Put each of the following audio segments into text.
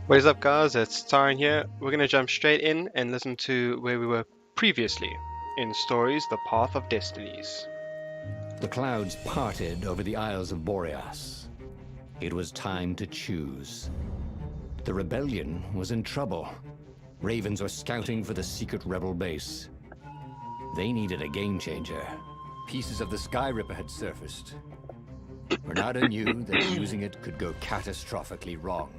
What is up, guys? It's Tyron here. We're going to jump straight in and listen to where we were previously in Stories, The Path of Destinies. The clouds parted over the Isles of Boreas. It was time to choose. The rebellion was in trouble. Ravens were scouting for the secret rebel base. They needed a game changer. Pieces of the Sky Ripper had surfaced. Bernardo knew that using it could go catastrophically wrong.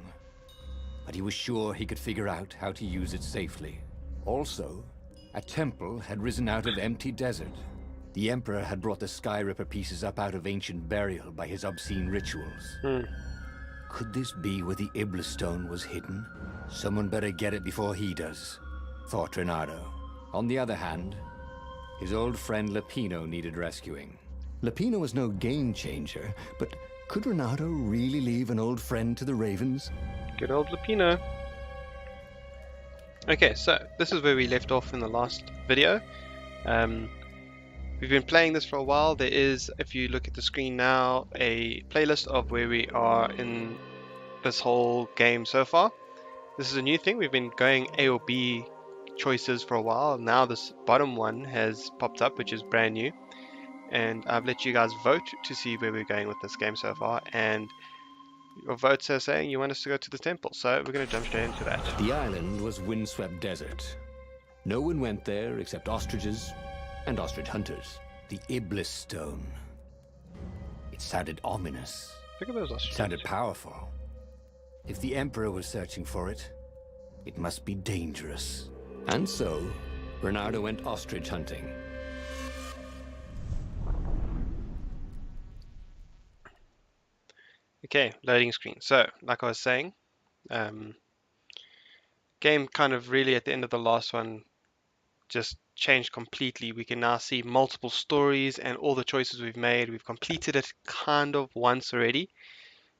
But he was sure he could figure out how to use it safely. Also, a temple had risen out of empty desert. The Emperor had brought the Sky Ripper pieces up out of ancient burial by his obscene rituals. Could this be where the Iblis stone was hidden? Someone better get it before he does, thought Renato. On the other hand, his old friend Lapino needed rescuing. Lapino was no game changer, but could Renato really leave an old friend to the Ravens? Good old Lapino. Okay, so this is where we left off in the last video. We've been playing this for a while. There is, if you look at the screen now, a playlist of where we are in this whole game so far. This is a new thing. We've been going A or B choices for a while. Now this bottom one has popped up, which is brand new. And I've let you guys vote to see where we're going with this game so far. And your votes are saying you want us to go to the temple. So we're going to jump straight into that. The island was windswept desert. No one went there except ostriches and ostrich hunters. The Iblis stone. It sounded ominous. Look at those ostriches. It sounded powerful. If the Emperor was searching for it, it must be dangerous. And so, Bernardo went ostrich hunting. Okay, loading screen. So, like I was saying, game kind of really at the end of the last one just changed completely. We can now see multiple stories and all the choices we've made. We've completed it kind of once already,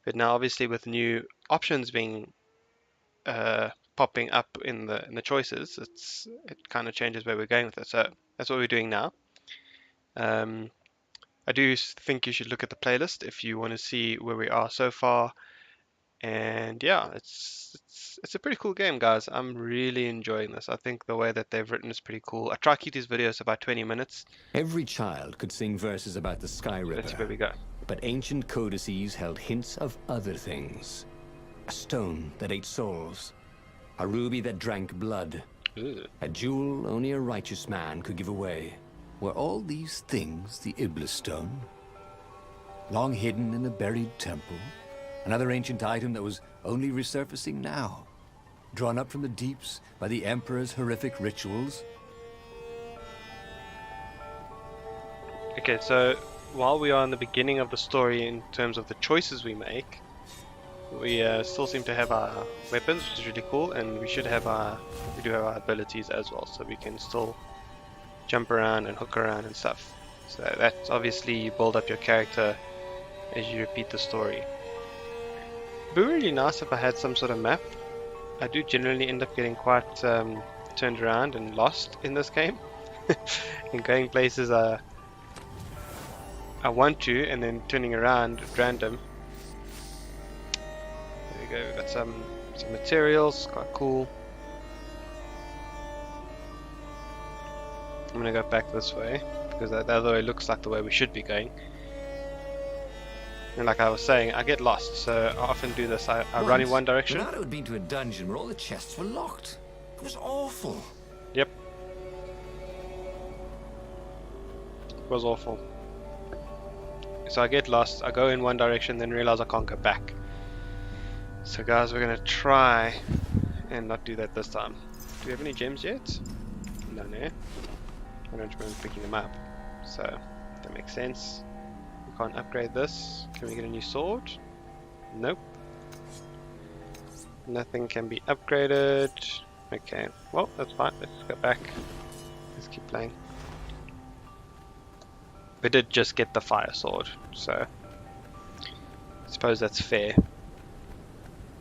but now obviously with new options being popping up in the choices, it kind of changes where we're going with it. So that's what we're doing now. I do think you should look at the playlist if you want to see where we are so far. And yeah, it's a pretty cool game, guys. I'm really enjoying this. I think the way that they've written is pretty cool. I try to keep these videos to about 20 minutes. Every child could sing verses about the Sky Ripper. That's where we go. But ancient codices held hints of other things. A stone that ate souls. A ruby that drank blood. Ooh. A jewel only a righteous man could give away. Were all these things the Iblis stone? Long hidden in a buried temple? Another ancient item that was only resurfacing now? Drawn up from the deeps by the Emperor's horrific rituals? Okay, so while we are in the beginning of the story in terms of the choices we make, we still seem to have our weapons, which is really cool, and we do have our abilities as well, so we can still jump around and hook around and stuff. So that's obviously you build up your character as you repeat the story. It'd be really nice if I had some sort of map. I do generally end up getting quite turned around and lost in this game and going places I want to and then turning around at random. There we go, we've got some materials, quite cool. I'm gonna go back this way because the other way looks like the way we should be going. And like I was saying, I get lost, so I often do this. I run in one direction. Renato had been to a dungeon where all the chests were locked. It was awful. Yep. It was awful. So I get lost, I go in one direction, then realize I can't go back. So guys, we're gonna try and not do that this time. Do we have any gems yet? No, no. I don't remember picking them up. So that makes sense. We can't upgrade this. Can we get a new sword? Nope. Nothing can be upgraded. Okay, well, that's fine. Let's go back. Let's keep playing. We did just get the fire sword, so I suppose that's fair.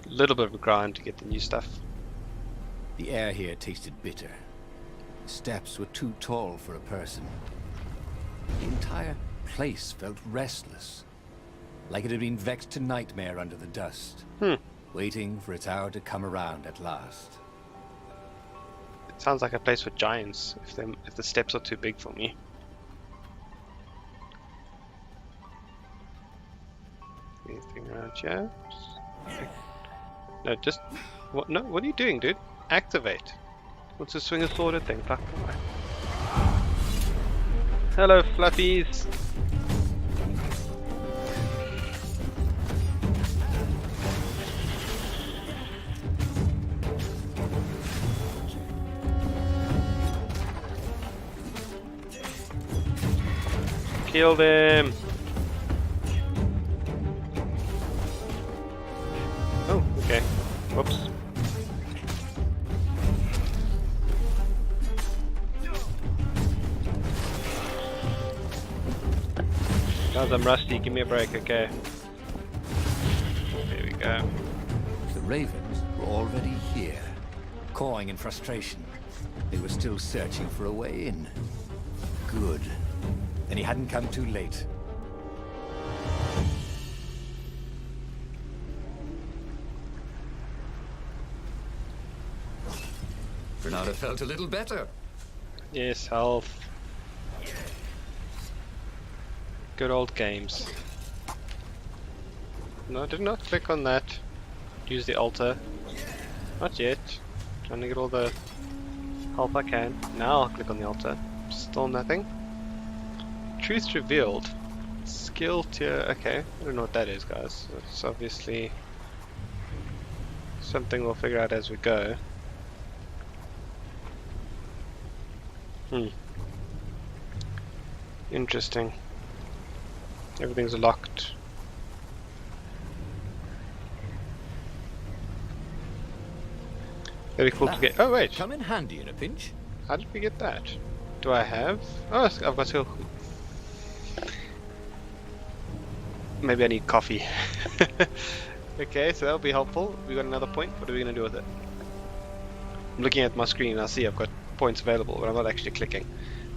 A little bit of a grind to get the new stuff. The air here tasted bitter. The steps were too tall for a person. The entire place felt restless, like it had been vexed to nightmare under the dust. waiting for its hour to come around at last. It sounds like a place for giants, if the steps are too big for me. Anything around here? No, just... What? No, what are you doing, dude? Activate. Wants to swing a sword at thing. Fuck. Hello, fluffies. Kill them. Oh, okay. Whoops. Guys, I'm rusty. Give me a break, okay? There we go. The ravens were already here, cawing in frustration. They were still searching for a way in. Good. Then he hadn't come too late. Bernardo felt a little better. Yes, health. Good old games. No, I did not click on that. Use the altar. Not yet. Trying to get all the help I can. Now I'll click on the altar. Still nothing. Truth revealed. Skill tier. Okay, I don't know what that is, guys. It's obviously something we'll figure out as we go. Interesting. Everything's locked. Very cool to get. Oh wait, Come in handy in a pinch. how did we get that? Do I have? Oh, I've got skill. Maybe I need coffee. Okay, so that'll be helpful. We got another point. What are we gonna do with it? I'm looking at my screen and I see I've got points available, but I'm not actually clicking.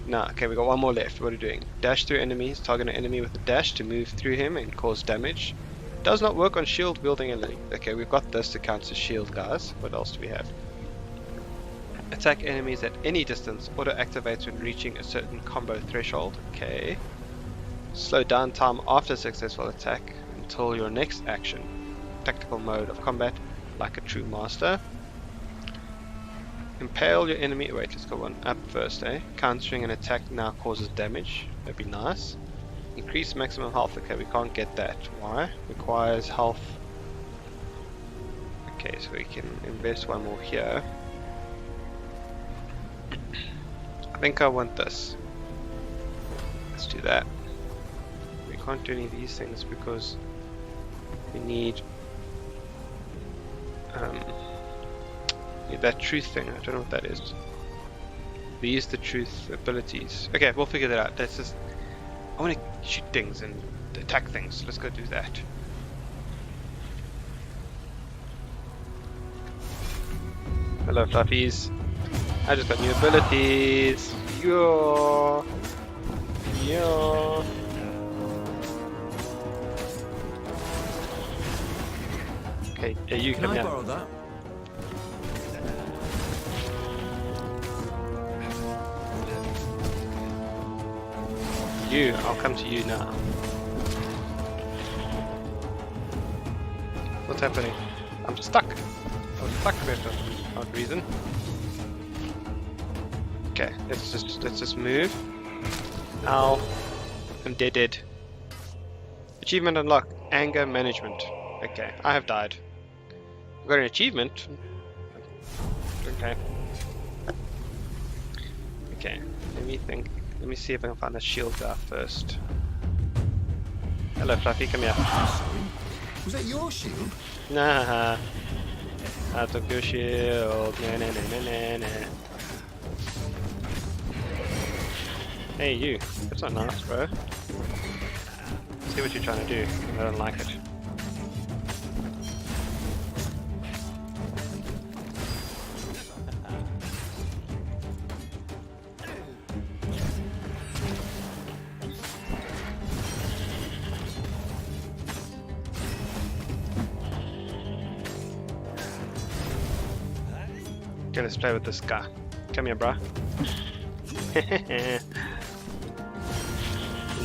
Nah, okay, we got one more left. What are we doing? Dash through enemies. Target an enemy with a dash to move through him and cause damage. Does not work on shield wielding enemy. Okay, we've got this to count as shield, guys. What else do we have? Attack enemies at any distance. Auto activates when reaching a certain combo threshold. Okay. Slow down time after successful attack until your next action. Tactical mode of combat, like a true master. Impale your enemy. Wait, let's go one up first, eh? Countering an attack now causes damage. That'd be nice. Increase maximum health. Okay, we can't get that. Why? Requires health. Okay, so we can invest one more here. I think I want this. Let's do that. We can't do any of these things because we need that truth thing. I don't know what that is. These the truth abilities. Okay, we'll figure that out. That's just, I want to shoot things and attack things. So let's go do that. Hello, fluffies. I just got new abilities. Yo. Yo. Okay, yeah, you come here. Borrow that? You, I'll come to you now. What's happening? I'm stuck. I was stuck there for no reason. Okay, let's just move. Ow. I'm dead. Achievement unlocked. Anger management. Okay, I have died. I've got an achievement. Okay. Okay, let me think. Let me see if I can find a shield guy first. Hello, Fluffy, come here. Sorry. Was that your shield? Nah. I took your shield. Nah. Hey, you. That's not nice, bro. See what you're trying to do. I don't like it. Okay, let's play with this guy. Come here, bruh. And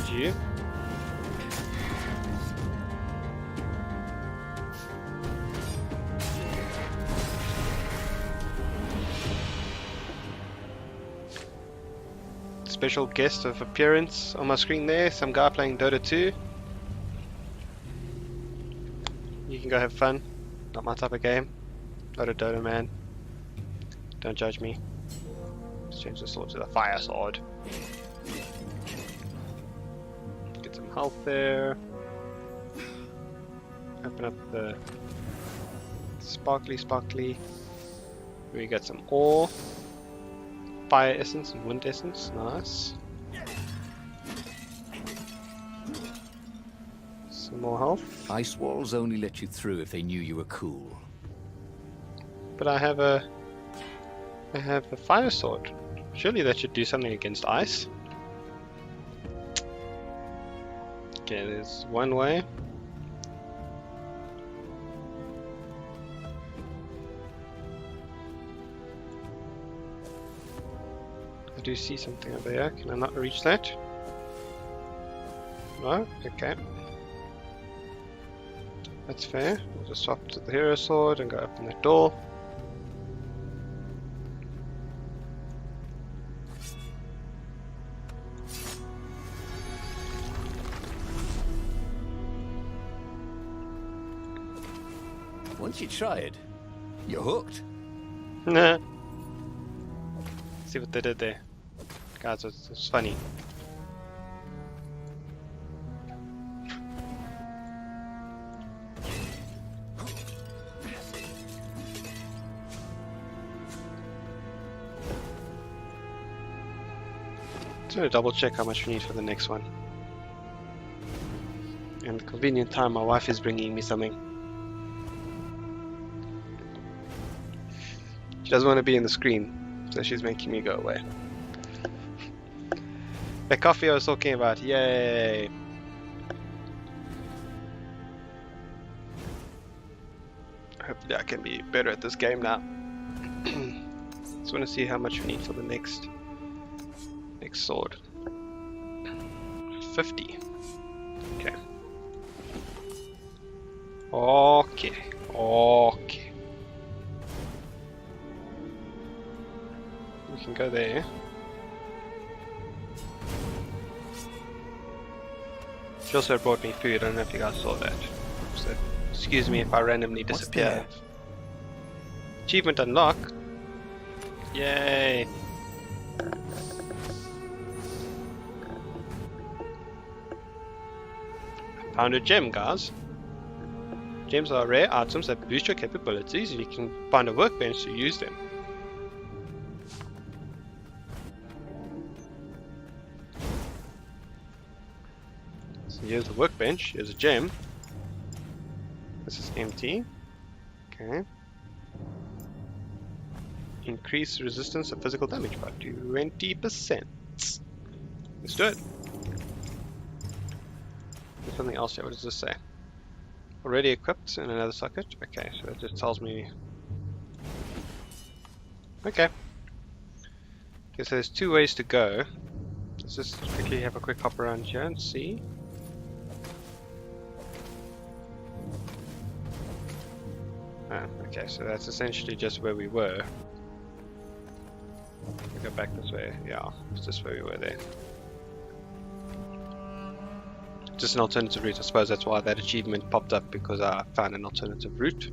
you? Special guest of appearance on my screen there, some guy playing Dota 2. You can go have fun. Not my type of game. Not a Dota man. Don't judge me. Let's change the sword to the fire sword. Get some health there. Open up the sparkly. We got some ore. Fire essence and wind essence, nice. Some more health. Ice walls only let you through if they knew you were cool. But I have a fire sword. Surely that should do something against ice. Okay, there's one way. I do see something over there. Can I not reach that? No? Okay. That's fair. We'll just swap to the hero sword and go open that door. Once you try it, you're hooked. Nah. See what they did there. Guys, it's funny. Just gonna double check how much we need for the next one. And the convenient time, my wife is bringing me something. She doesn't want to be in the screen, so she's making me go away. The coffee I was talking about, yay! Hopefully I can be better at this game now. Just want to see how much we need for the next sword. 50. Okay. Okay. We can go there. She also brought me food. I don't know if you guys saw that. So, excuse me if I randomly disappear. Achievement unlock. Yay! I found a gem, guys. Gems are rare items that boost your capabilities, and you can find a workbench to use them. So here's the workbench, here's a gem. This is empty. Okay. Increase resistance of physical damage by 20%. Let's do it. There's something else here, what does this say? Already equipped in another socket? Okay, so it just tells me... Okay. Okay, so there's two ways to go. Let's just quickly have a quick hop around here and see. Okay, so that's essentially just where we were. We go back this way. Yeah, it's just where we were there. Just an alternative route. I suppose that's why that achievement popped up, because I found an alternative route.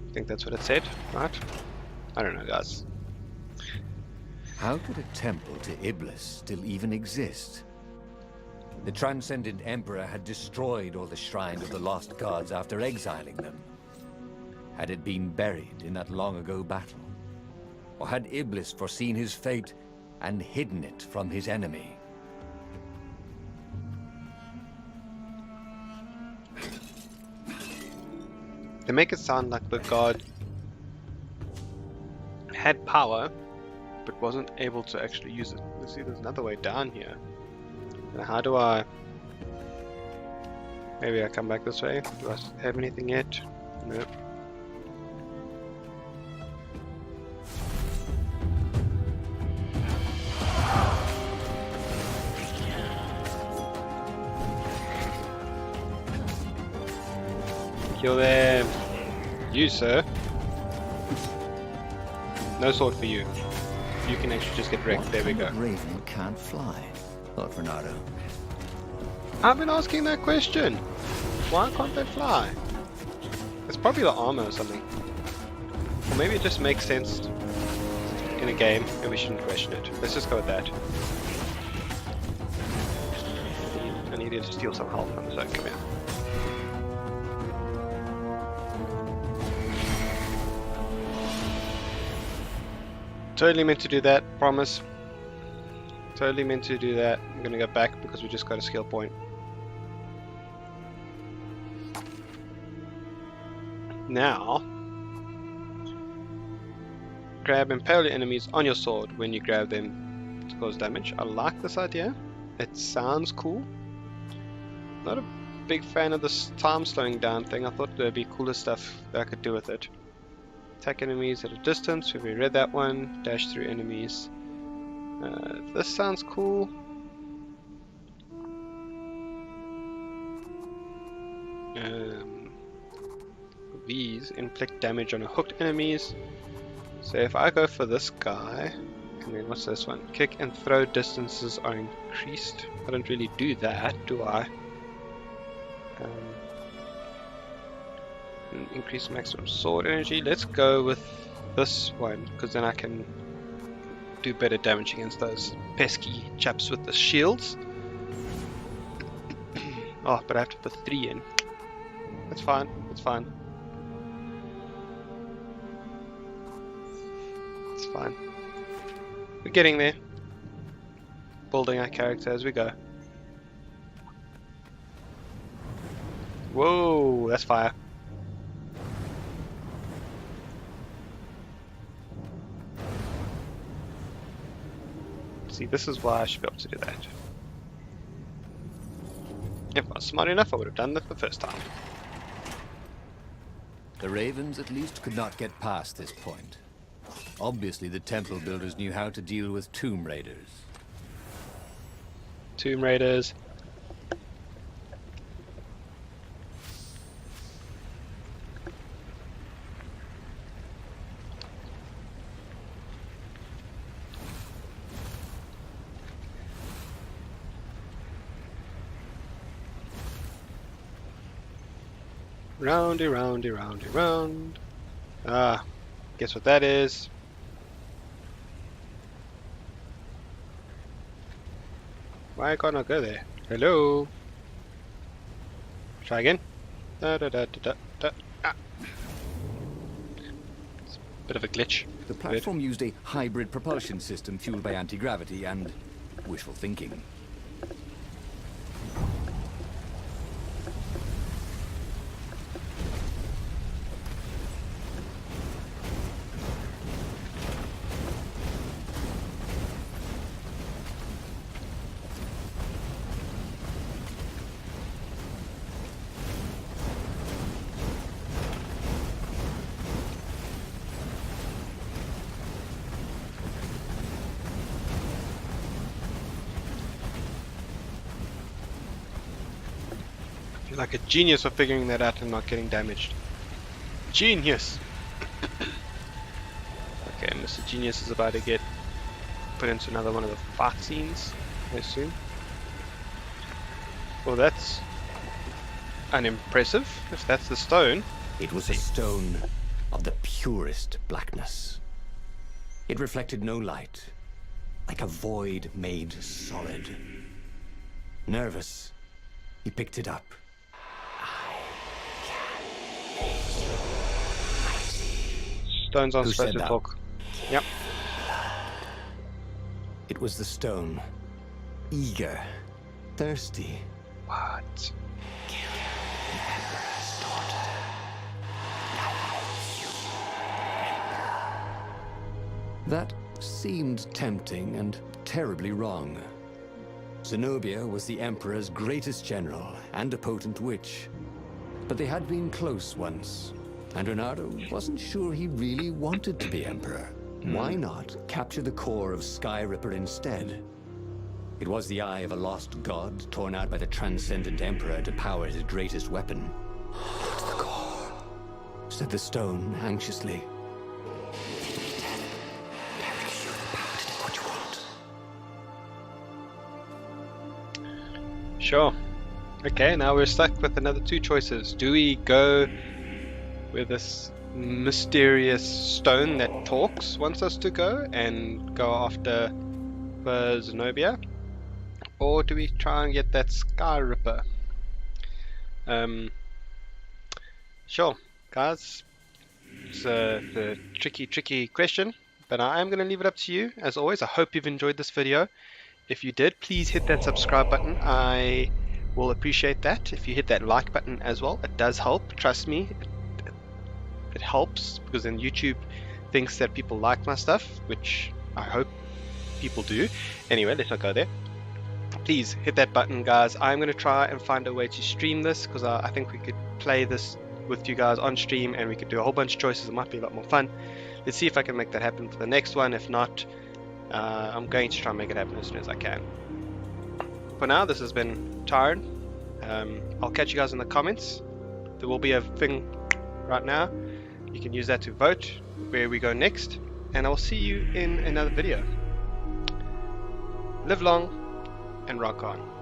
I think that's what it said, right? I don't know, guys. How could a temple to Iblis still even exist? The Transcendent Emperor had destroyed all the shrines of the lost gods after exiling them. Had it been buried in that long-ago battle? Or had Iblis foreseen his fate and hidden it from his enemy? They make it sound like the god had power, but wasn't able to actually use it. You see, there's another way down here. Now, how do I... Maybe I come back this way. Do I have anything yet? Nope. Kill them. You, sir. No sword for you. You can actually just get wrecked. There we go. Raven can't fly. Thought Renato. I've been asking that question. Why can't they fly? It's probably the armor or something. Or maybe it just makes sense in a game and we shouldn't question it. Let's just go with that. I needed to steal some health from the zone. Come here. Totally meant to do that, promise. Totally meant to do that. I'm gonna go back because we just got a skill point. Now, grab impale your enemies on your sword when you grab them to cause damage. I like this idea. It sounds cool. Not a big fan of this time slowing down thing. I thought there'd be cooler stuff that I could do with it. Attack enemies at a distance. We read that one. Dash through enemies. This sounds cool. These inflict damage on hooked enemies. So if I go for this guy, and then what's this one? Kick and throw distances are increased. I don't really do that, do I? Increase maximum sword energy. Let's go with this one, because then I can do better damage against those pesky chaps with the shields. Oh, but I have to put 3 in. That's fine, that's fine. It's fine. We're getting there. Building our character as we go. Whoa, that's fire. See, this is why I should be able to do that. If I was smart enough, I would have done that the first time. The Ravens at least could not get past this point. Obviously, the temple builders knew how to deal with tomb raiders. Tomb Raiders. Roundy, roundy, roundy, round. Ah, guess what that is? Why can't I go there? Hello? Try again. Da, da, da, da, da, da. Ah. It's a bit of a glitch. The platform used a hybrid propulsion system fueled by anti-gravity and wishful thinking. You're like a genius for figuring that out and not getting damaged. Genius! Okay, Mr. Genius is about to get put into another one of the fight scenes, I assume. Well, that's unimpressive, if that's the stone. It was a stone of the purest blackness. It reflected no light, like a void made solid. Nervous, he picked it up. Stones aren't Who supposed said to that? talk. Yep. It was the stone. Eager, thirsty. What? That seemed tempting and terribly wrong. Zenobia was the Emperor's greatest general and a potent witch. But they had been close once, and Renato wasn't sure he really wanted to be Emperor. Why not capture the core of Skyripper instead? It was the eye of a lost god torn out by the transcendent Emperor to power his greatest weapon. It's the core. said the stone anxiously. Death gives you the power to do what you want. Sure. Okay, now we're stuck with another two choices. Do we go with this mysterious stone that talks, wants us to go, and go after Zenobia? Or do we try and get that Sky Ripper? Sure, guys. It's a tricky question, but I am going to leave it up to you. As always, I hope you've enjoyed this video. If you did, please hit that subscribe button. I will appreciate that. If you hit that like button as well, it does help. Trust me, it helps, because then YouTube thinks that people like my stuff, which I hope people do. Anyway, let's not go there. Please hit that button, guys. I'm going to try and find a way to stream this, because I think we could play this with you guys on stream, and we could do a whole bunch of choices. It might be a lot more fun. Let's see if I can make that happen for the next one. If not, I'm going to try and make it happen as soon as I can. For now, this has been Tyron. I'll catch you guys in the comments. There will be a thing right now. You can use that to vote where we go next, and I will see you in another video. Live long and rock on.